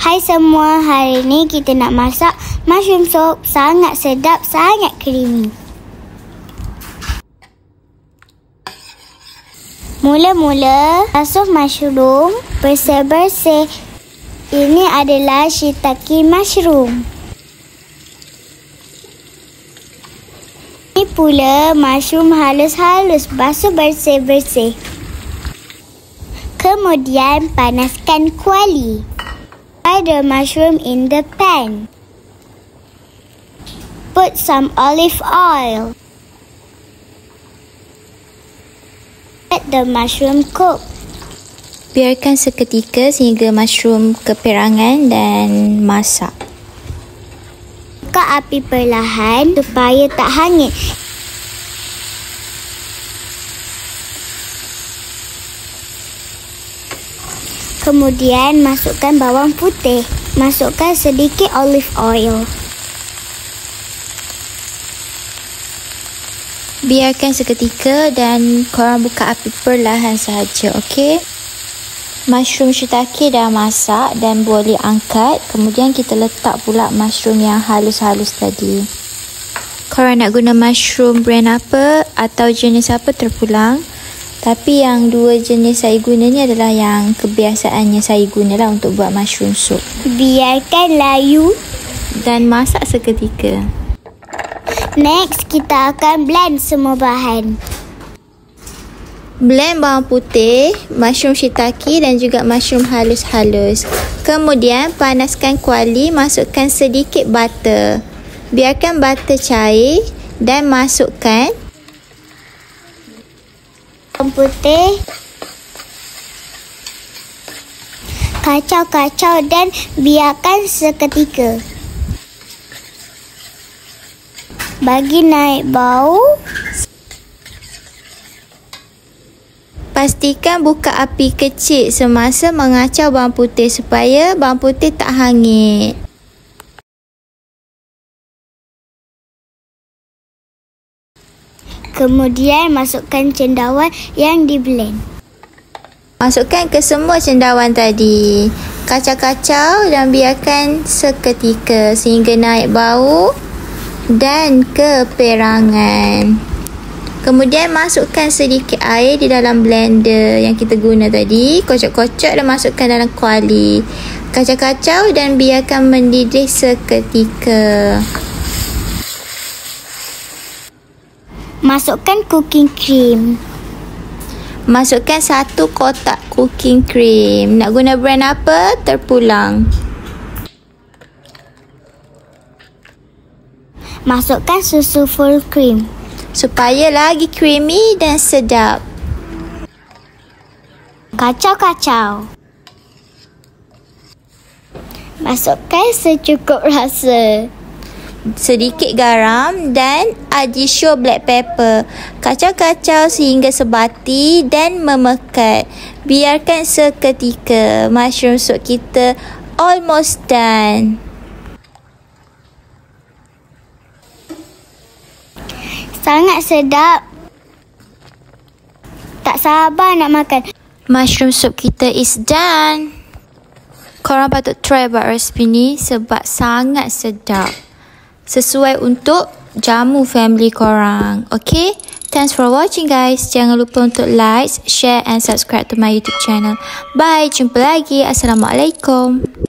Hai semua, hari ni kita nak masak mushroom soup. Sangat sedap, sangat creamy. Mula-mula, basuh mushroom, bersih-bersih. Ini adalah shiitake mushroom. Ini pula mushroom halus-halus, basuh bersih-bersih. Kemudian panaskan kuali. Fry the mushroom in the pan. Put some olive oil. Let the mushroom cook. Biarkan seketika sehingga mushroom keperangan dan masak. Buka api perlahan supaya tak hangit. Kemudian masukkan bawang putih. Masukkan sedikit olive oil. Biarkan seketika dan korang buka api perlahan sahaja, okey? Mushroom shiitake dah masak dan boleh angkat. Kemudian kita letak pula mushroom yang halus-halus tadi. Korang nak guna mushroom brand apa atau jenis apa terpulang. Tapi yang dua jenis saya guna ni adalah yang kebiasaannya saya gunalah untuk buat mushroom soup. Biarkan layu dan masak seketika. Next, kita akan blend semua bahan. Blend bawang putih, mushroom shiitake dan juga mushroom halus-halus. Kemudian panaskan kuali, masukkan sedikit butter. Biarkan butter cair dan masukkan bawang putih. Kacau-kacau dan biarkan seketika. Bagi naik bau. Pastikan buka api kecil semasa mengacau bawang putih supaya bawang putih tak hangit. Kemudian masukkan cendawan yang di-blend. Masukkan ke semua cendawan tadi. Kacau-kacau dan biarkan seketika sehingga naik bau dan keperangan. Kemudian masukkan sedikit air di dalam blender yang kita guna tadi. Kocok-kocok dan masukkan dalam kuali. Kacau-kacau dan biarkan mendidih seketika. Masukkan cooking cream. Masukkan 1 kotak cooking cream. Nak guna brand apa? Terpulang. Masukkan susu full cream supaya lagi creamy dan sedap. Kacau-kacau. Masukkan secukup rasa. Sedikit garam dan additional black pepper. Kacau-kacau sehingga sebati dan memekat. Biarkan seketika. Mushroom soup kita almost done. Sangat sedap. Tak sabar nak makan. Mushroom soup kita is done. Korang patut try buat resipi ni sebab sangat sedap. Sesuai untuk jamu family korang. Okay? Thanks for watching guys. Jangan lupa untuk like, share and subscribe to my YouTube channel. Bye. Jumpa lagi. Assalamualaikum.